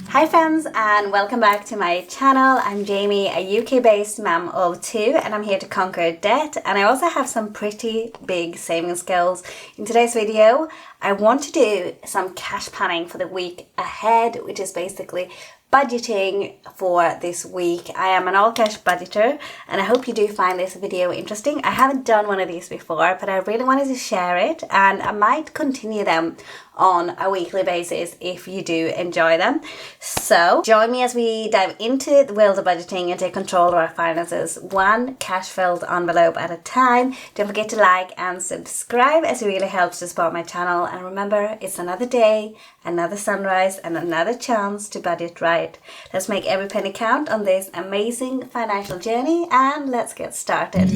Hi friends, and welcome back to my channel. I'm Jamie, a UK-based mum of two, and I'm here to conquer debt, and I also have some pretty big saving skills. In today's video, I want to do some cash planning for the week ahead, which is basically budgeting for this week. I am an all cash budgeter and I hope you do find this video interesting. I haven't done one of these before, but I really wanted to share it, and I might continue them on a weekly basis if you do enjoy them. So join me as we dive into the world of budgeting and take control of our finances, one cash filled envelope at a time. Don't forget to like and subscribe, as it really helps to support my channel. And remember, it's another day, another sunrise, and another chance to budget right. Let's make every penny count on this amazing financial journey, and let's get started.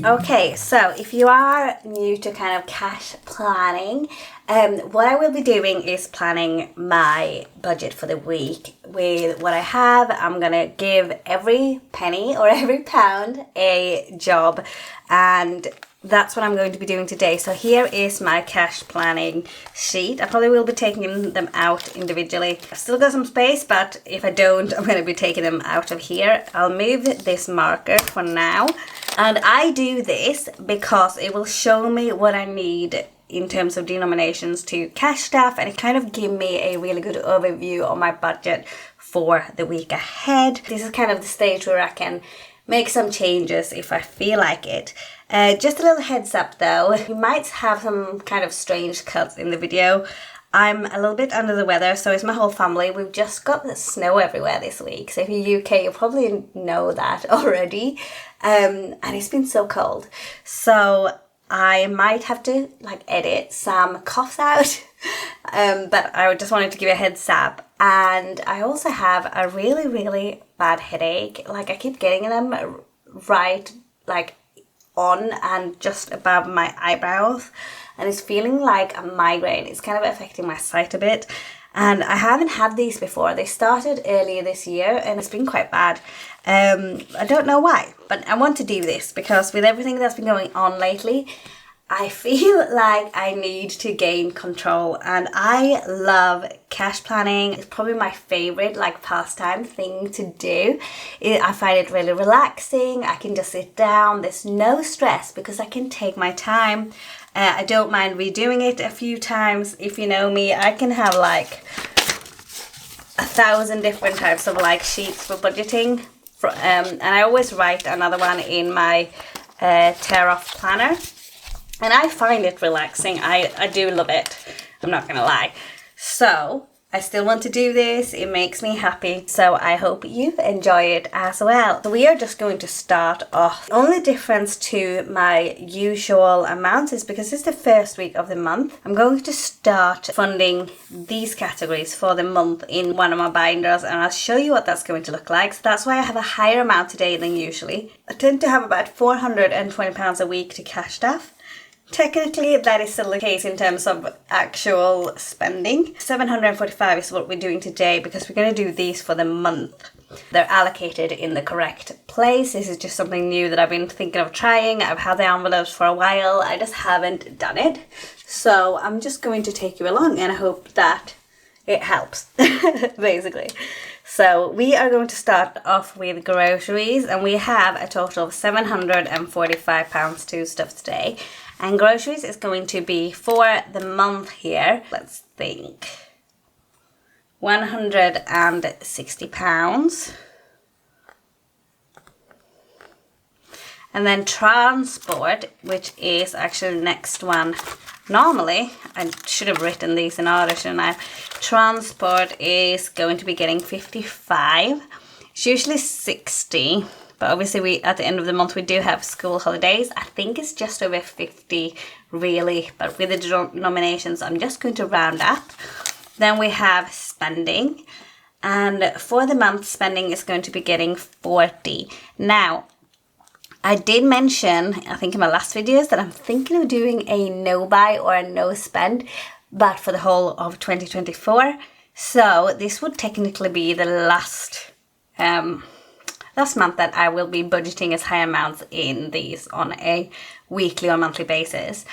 Okay, so if you are new to kind of cash planning, what I will be doing is planning my budget for the week with what I have. I'm gonna give every penny or every pound a job, and that's what I'm going to be doing today. So here is my cash planning sheet. I probably will be taking them out individually. I've still got some space, but if I don't, I'm going to be taking them out of here. I'll move this marker for now. And I do this because it will show me what I need in terms of denominations to cash stuff, and it kind of give me a really good overview of my budget for the week ahead. This is kind of the stage where I can make some changes if I feel like it. Just a little heads up though, you might have some kind of strange cuts in the video. I'm a little bit under the weather, so is my whole family. We've just got the snow everywhere this week. So if you're UK, you probably know that already. And it's been so cold. So I might have to edit some coughs out. But I just wanted to give you a heads up. And I also have a really, really bad headache. I keep getting them right on and just above my eyebrows, and it's feeling like a migraine. It's kind of affecting my sight a bit, and I haven't had these before. They started earlier this year and it's been quite bad. I don't know why, but I want to do this because with everything that's been going on lately, I feel like I need to gain control, and I love cash planning. It's probably my favorite pastime thing to do. I find it really relaxing. I can just sit down. There's no stress because I can take my time. I don't mind redoing it a few times. If you know me, I can have 1,000 different types of sheets for budgeting. And I always write another one in my tear off planner. And I find it relaxing. I do love it. I'm not going to lie. So I still want to do this. It makes me happy. So I hope you enjoy it as well. So we are just going to start off. The only difference to my usual amounts is because it's the first week of the month. I'm going to start funding these categories for the month in one of my binders, and I'll show you what that's going to look like. So that's why I have a higher amount today than usually. I tend to have about £420 a week to cash stuff. Technically, that is still the case in terms of actual spending. 745 is what we're doing today because we're going to do these for the month. They're allocated in the correct place. This is just something new that I've been thinking of trying. I've had the envelopes for a while. I just haven't done it. So I'm just going to take you along, and I hope that it helps, basically. So we are going to start off with groceries, and we have a total of £745 to stuff today. And groceries is going to be for the month here, let's think, £160. And then transport, which is actually the next one. Normally, I should have written these in order, shouldn't I? Transport is going to be getting 55. It's usually 60. But obviously at the end of the month we do have school holidays. I think it's just over 50 really, but with the denominations I'm just going to round up. Then we have spending, and for the month spending is going to be getting 40. Now I did mention, I think in my last videos, that I'm thinking of doing a no buy or a no spend, but for the whole of 2024. So this would technically be the last that's meant that I will be budgeting as high amounts in these on a weekly or monthly basis.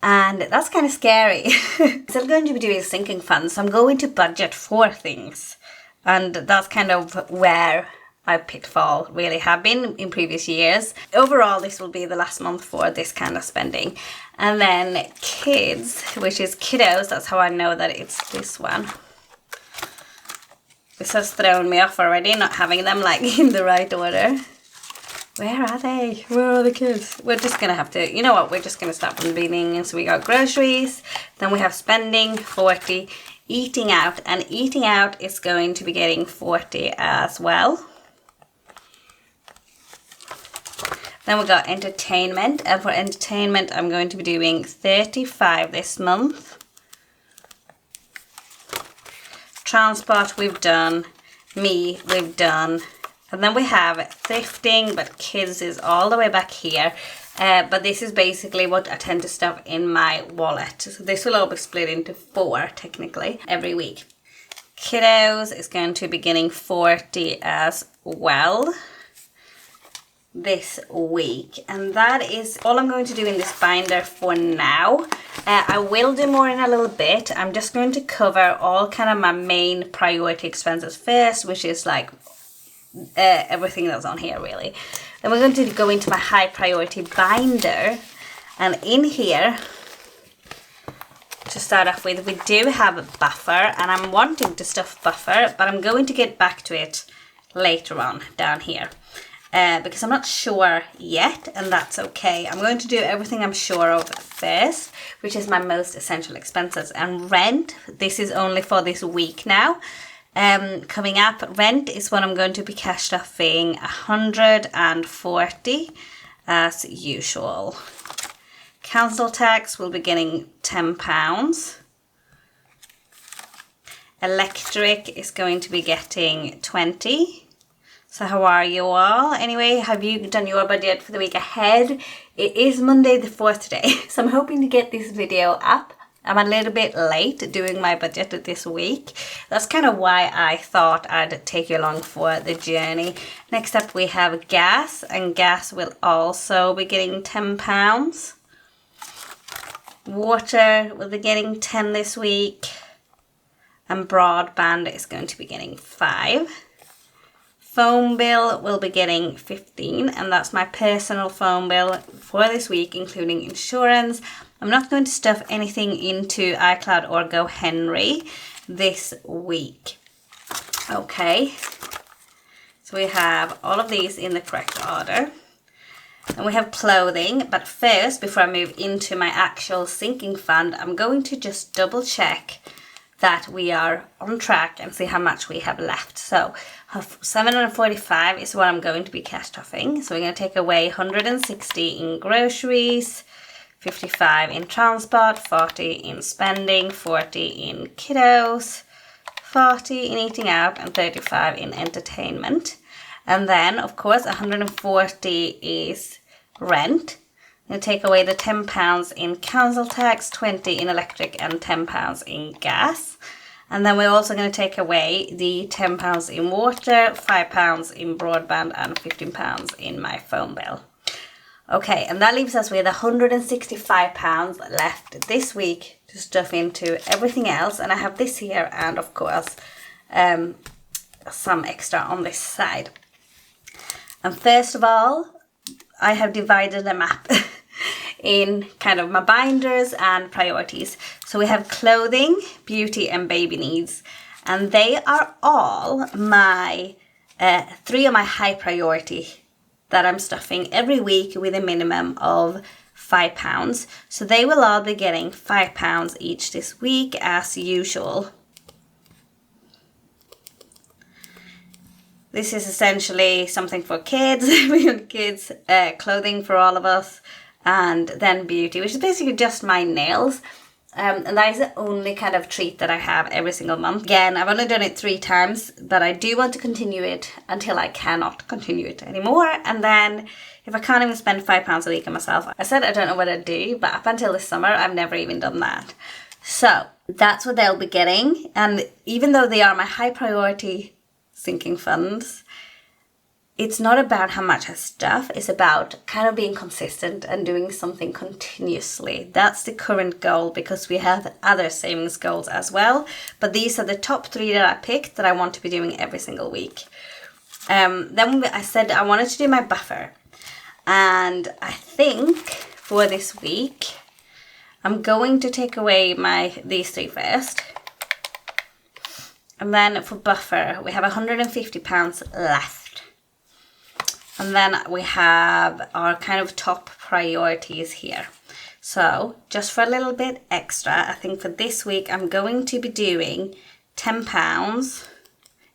And that's kind of scary. Still going to be doing sinking funds, so I'm going to budget for things. And that's kind of where my pitfall really have been in previous years. Overall, this will be the last month for this kind of spending. And then kids, which is kiddos, that's how I know that it's this one. This has thrown me off already, not having them like in the right order. Where are they? Where are the kids? We're just gonna have to, you know what, we're just gonna start from the beginning. So we got groceries, then we have spending, 40, eating out, and eating out is going to be getting 40 as well. Then we got entertainment, and for entertainment I'm going to be doing 35 this month. Transport we've done, me we've done, and then we have thrifting, but kids is all the way back here. But this is basically what I tend to stuff in my wallet. So this will all be split into 4 technically every week. Kiddos is going to be getting 40 as well this week, and that is all I'm going to do in this binder for now. I will do more in a little bit. I'm just going to cover all kind of my main priority expenses first, which is like everything that's on here really. Then we're going to go into my high priority binder, and in here to start off with we do have a buffer, and I'm wanting to stuff buffer, but I'm going to get back to it later on down here. Because I'm not sure yet, and that's okay. I'm going to do everything I'm sure of first, which is my most essential expenses. And rent, this is only for this week now. Coming up, rent is what I'm going to be cash stuffing 140 as usual. Council tax will be getting £10. Electric is going to be getting 20. So how are you all? Anyway, have you done your budget for the week ahead? It is Monday the 4th today, so I'm hoping to get this video up. I'm a little bit late doing my budget this week. That's kind of why I thought I'd take you along for the journey. Next up we have gas, and gas will also be getting £10. Water will be getting 10 this week, and broadband is going to be getting 5. Phone bill will be getting 15, and that's my personal phone bill for this week, including insurance. I'm not going to stuff anything into iCloud or GoHenry this week. Okay, so we have all of these in the correct order. And we have clothing, but first, before I move into my actual sinking fund, I'm going to just double check that we are on track and see how much we have left. So 745 is what I'm going to be cash stuffing. So we're going to take away 160 in groceries, 55 in transport, 40 in spending, 40 in kiddos, 40 in eating out, and 35 in entertainment. And then, of course, 140 is rent. I'm going to take away the £10 in council tax, 20 in electric, and £10 in gas. And then we're also going to take away the £10 in water, £5 in broadband, and £15 in my phone bill. Okay, and that leaves us with £165 left this week to stuff into everything else. And I have this here, and of course, some extra on this side. And first of all, I have divided them up in kind of my binders and priorities. So we have clothing, beauty, and baby needs. And they are all my 3 of my high priority that I'm stuffing every week with a minimum of £5. So they will all be getting £5 each this week as usual. This is essentially something for kids, we have kids, clothing for all of us, and then beauty, which is basically just my nails. And that is the only kind of treat that I have every single month. Again, I've only done it 3 times, but I do want to continue it until I cannot continue it anymore. And then if I can't even spend £5 a week on myself, I said I don't know what I'd do, but up until this summer, I've never even done that. So that's what they'll be getting. And even though they are my high priority sinking funds, it's not about how much I stuff, it's about kind of being consistent and doing something continuously. That's the current goal, because we have other savings goals as well. But these are the top 3 that I picked that I want to be doing every single week. Then I said I wanted to do my buffer. And I think for this week, I'm going to take away these 3 first. And then for buffer, we have £150 left. And then we have our kind of top priorities here. So just for a little bit extra, I think for this week, I'm going to be doing £10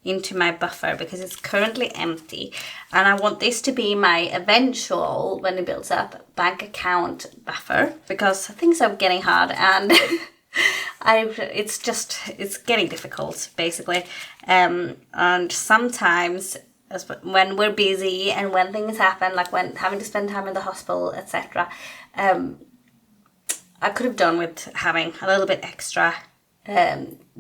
into my buffer because it's currently empty. And I want this to be my eventual, when it builds up, bank account buffer, because things are getting hard and it's getting difficult basically. And sometimes when we're busy and when things happen, like when having to spend time in the hospital, etc., I could have done with having a little bit extra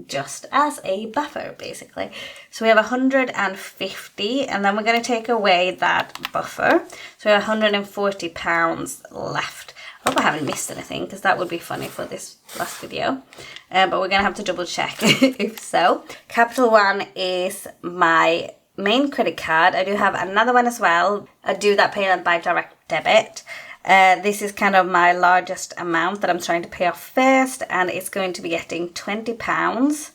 just as a buffer basically. So we have 150, and then we're going to take away that buffer, so we have £140 left. I hope I haven't missed anything, because that would be funny for this last video, but we're going to have to double check if so. Capital One is my main credit card. I do have another one as well. I do that payment by direct debit. This is kind of my largest amount that I'm trying to pay off first, and it's going to be getting £20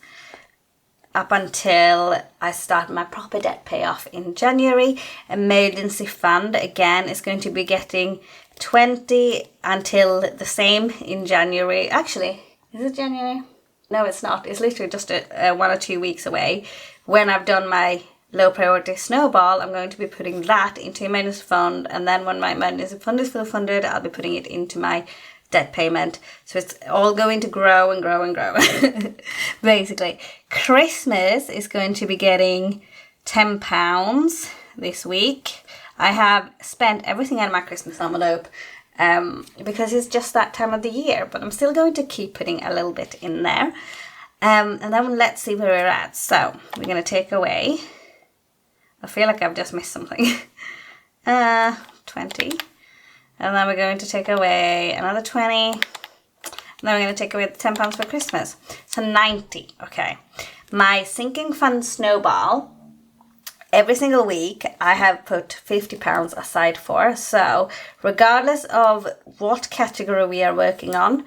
up until I start my proper debt payoff in January. Emergency fund, again, is going to be getting 20 until the same in January. Actually, is it January? No, it's not. It's literally just 1 or 2 weeks away. When I've done my low priority snowball, I'm going to be putting that into emergency fund, and then when my emergency fund is fully funded, I'll be putting it into my debt payment. So it's all going to grow and grow and grow. Basically, Christmas is going to be getting £10 this week. I have spent everything out of my Christmas envelope because it's just that time of the year, but I'm still going to keep putting a little bit in there. And then let's see where we're at. So we're going to take away, I feel like I've just missed something. 20. And then we're going to take away another 20. And then we're going to take away the £10 for Christmas. So 90. Okay. My sinking fund snowball, every single week I have put £50 aside for. So regardless of what category we are working on,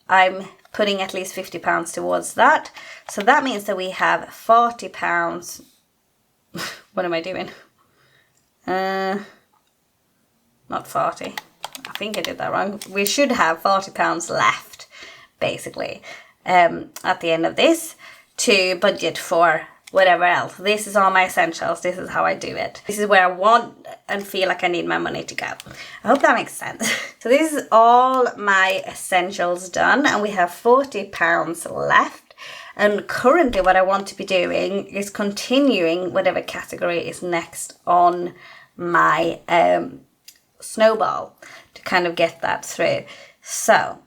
I'm putting at least £50 towards that. So that means that we have £40. What am I doing? Not 40. I think I did that wrong. We should have £40 left, basically, at the end of this to budget for whatever else. This is all my essentials. This is how I do it. This is where I want and feel like I need my money to go. I hope that makes sense. So this is all my essentials done, and we have £40 left. And currently what I want to be doing is continuing whatever category is next on my snowball to kind of get that through. So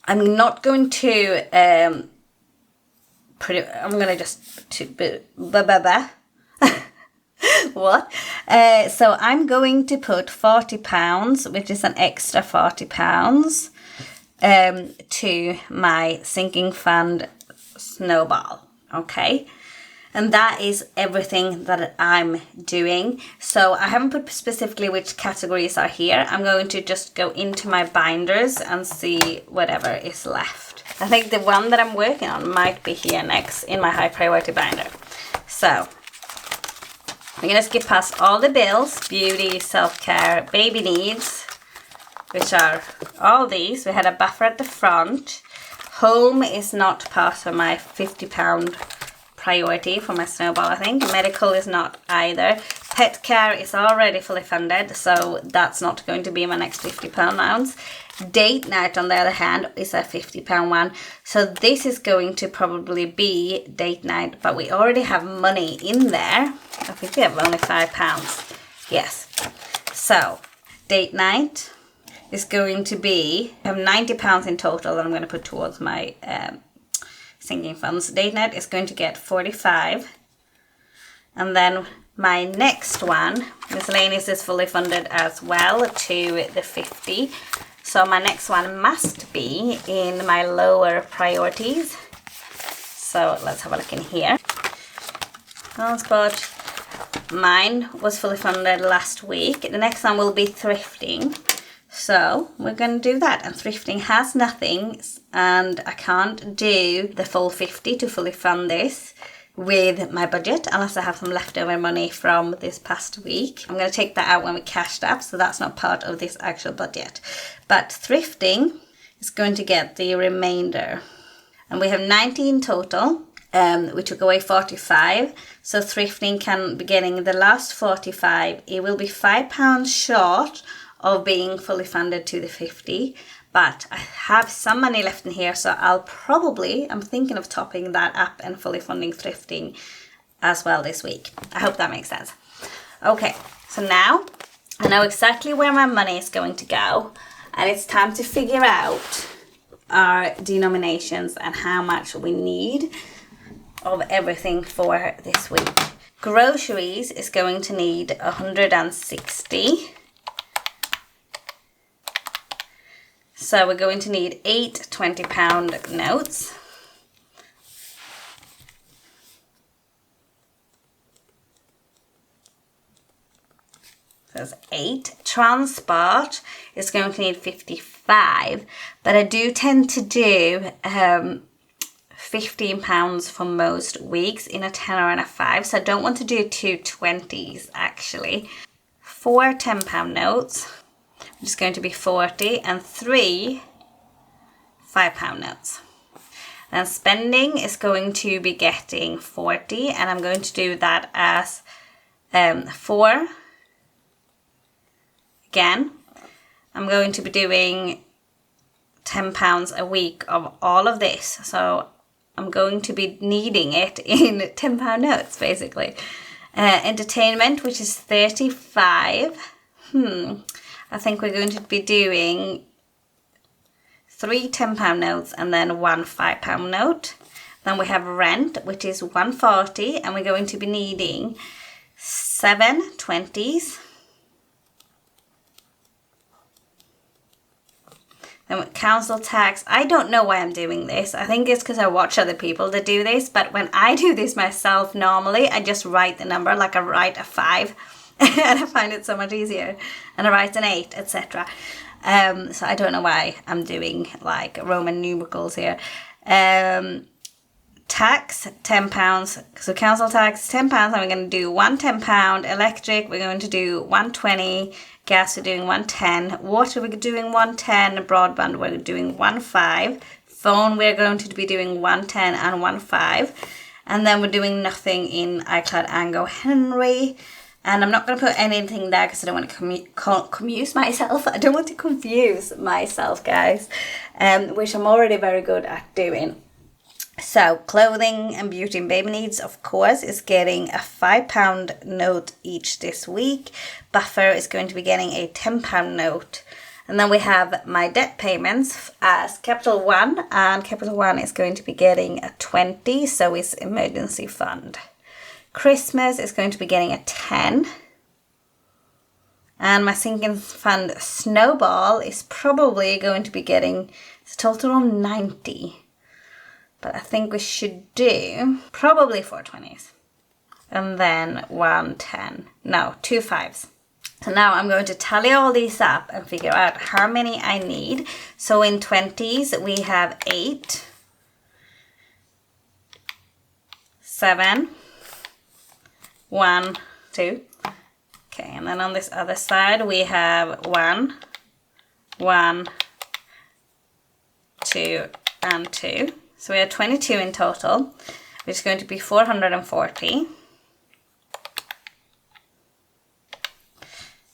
I'm not going to I'm going to just what? So I'm going to put £40, which is an extra £40, to my sinking fund snowball. Okay, and that is everything that I'm doing. So I haven't put specifically which categories are here. I'm going to just go into my binders and see whatever is left. I think the one that I'm working on might be here next in my high priority binder. So I'm gonna skip past all the bills: beauty, self-care, baby needs, which are all these. We had a buffer at the front. Home is not part of my £50 priority for my snowball, I think. Medical is not either. Pet care is already fully funded, so that's not going to be my next £50 ounce. Date night, on the other hand, is a £50 one. So this is going to probably be date night, but we already have money in there. I think we have only £5. Yes. So date night is going to be, I have £90 in total that I'm going to put towards my sinking funds. Date night is going to get 45, and then My next one, miscellaneous, is fully funded as well to the 50. So my next one must be in my lower priorities. So let's have a look in here. Transport. Mine was fully funded last week. The next one will be thrifting. So we're going to do that. And thrifting has nothing. And I can't do the full 50 to fully fund this with my budget unless I have some leftover money from this past week. I'm going to take that out when we cashed up, so that's not part of this actual budget. But thrifting is going to get the remainder. And we have 19 total. We took away 45, so thrifting can be getting the last 45. It will be £5 short of being fully funded to the 50. But I have some money left in here, so I'm thinking of topping that up and fully funding thrifting as well this week. I hope that makes sense. Okay, so now I know exactly where my money is going to go, and it's time to figure out our denominations and how much we need of everything for this week. Groceries is going to need 160. So we're going to need 8 £20 notes. So that's 8. Transport is going to need 55, but I do tend to do £15 for most weeks in a 10 and a 5, so I don't want to do 2 20s actually. 4 £10 notes, which is going to be 40, and 3 £5 notes. And spending is going to be getting 40, and I'm going to do that as 4. Again, I'm going to be doing £10 a week of all of this, so I'm going to be needing it in £10 notes basically. Entertainment, which is 35. I think we're going to be doing 3 £10 notes and then 1 £5 note. Then we have rent, which is 140, and we're going to be needing 7 20s. Then with council tax, I don't know why I'm doing this. I think it's because I watch other people that do this, but when I do this myself normally, I just write the number, like I write a 5. And I find it so much easier, and I write an 8, etc. So I don't know why I'm doing like Roman numerals here. Tax, £10. So council tax, £10, and we're going to do 1 £10. Electric, we're going to do 120. Gas, we're doing 110. Water, we're doing 110. Broadband, we're doing 15. Phone, we're going to be doing 110 and 15. And then we're doing nothing in iCloud Ango Henry. And I'm not going to put anything there because I don't want to confuse myself. I don't want to confuse myself, guys, which I'm already very good at doing. So clothing and beauty and baby needs, of course, is getting a £5 note each this week. Buffer is going to be getting a £10 note. And then we have my debt payments as Capital One, and Capital One is going to be getting a 20, so it's emergency fund. Christmas is going to be getting a 10. And my sinking fund Snowball is probably going to be getting a total of 90. But I think we should do probably 4 20s. And then 1 10. No, 2 5s. So now I'm going to tally all these up and figure out how many I need. So in 20s, we have 8, 7, 1, 2. Okay, and then on this other side, we have 1, 1, 2, and 2. So we have 22 in total, which is going to be 440.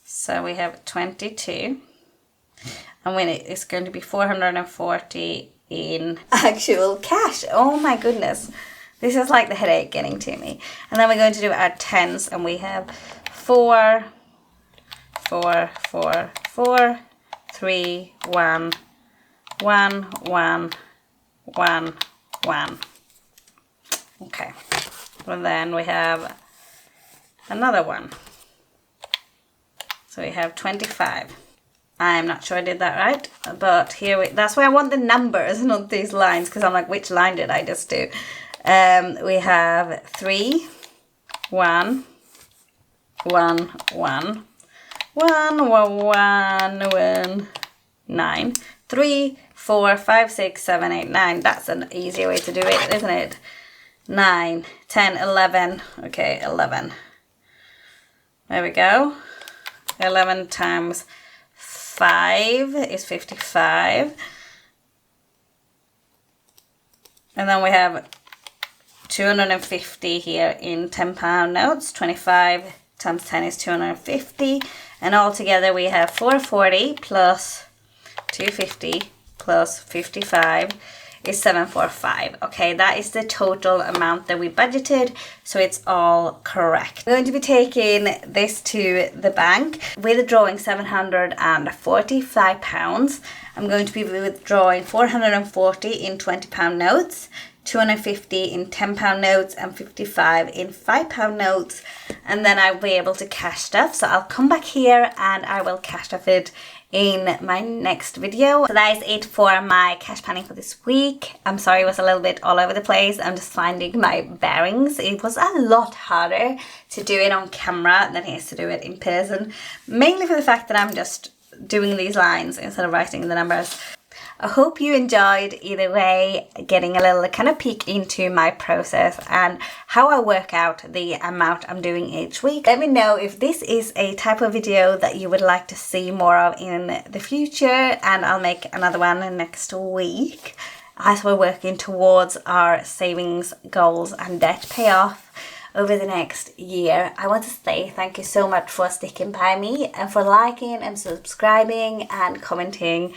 So we have 22. And when it's going to be 440 in actual cash. Oh my goodness. This is like the headache getting to me. And then we're going to do our tens, and we have 4, 4, 4, 4, 3, 1, 1, 1, 1, 1. Okay. And then we have another one. So we have 25. I'm not sure I did that right, but that's why I want the numbers, not these lines, because I'm like, which line did I just do? We have 3, 1, 1, 1, 1, 1, 1, 9, 3, 4, 5, 6, 7, 8, 9. That's an easier way to do it, isn't it? 9, 10, 11. Okay, 11. There we go. 11 times 5 is 55. And then we have 250 here in £10 notes. 25 times 10 is 250. And all together we have 440 plus 250 plus 55 is 745. Okay, that is the total amount that we budgeted, so it's all correct. I'm going to be taking this to the bank, withdrawing £745. I'm going to be withdrawing 440 in £20 notes, 250 in £10 notes, and 55 in £5 notes, and then I'll be able to cash stuff. So I'll come back here and I will cash stuff it in my next video. So that is it for my cash planning for this week. I'm sorry it was a little bit all over the place. I'm just finding my bearings. It was a lot harder to do it on camera than it is to do it in person, mainly for the fact that I'm just doing these lines instead of writing the numbers. I hope you enjoyed either way, getting a little kind of peek into my process and how I work out the amount I'm doing each week. Let me know if this is a type of video that you would like to see more of in the future, and I'll make another one next week as we're working towards our savings goals and debt payoff over the next year. I want to say thank you so much for sticking by me and for liking and subscribing and commenting.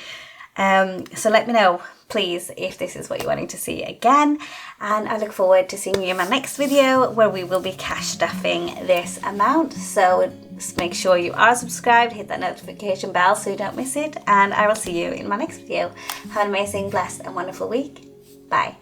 So let me know, please, if this is what you're wanting to see again, and I look forward to seeing you in my next video where we will be cash stuffing this amount. So just make sure you are subscribed, hit that notification bell so you don't miss it, and I will see you in my next video. Have an amazing, blessed and wonderful week. Bye.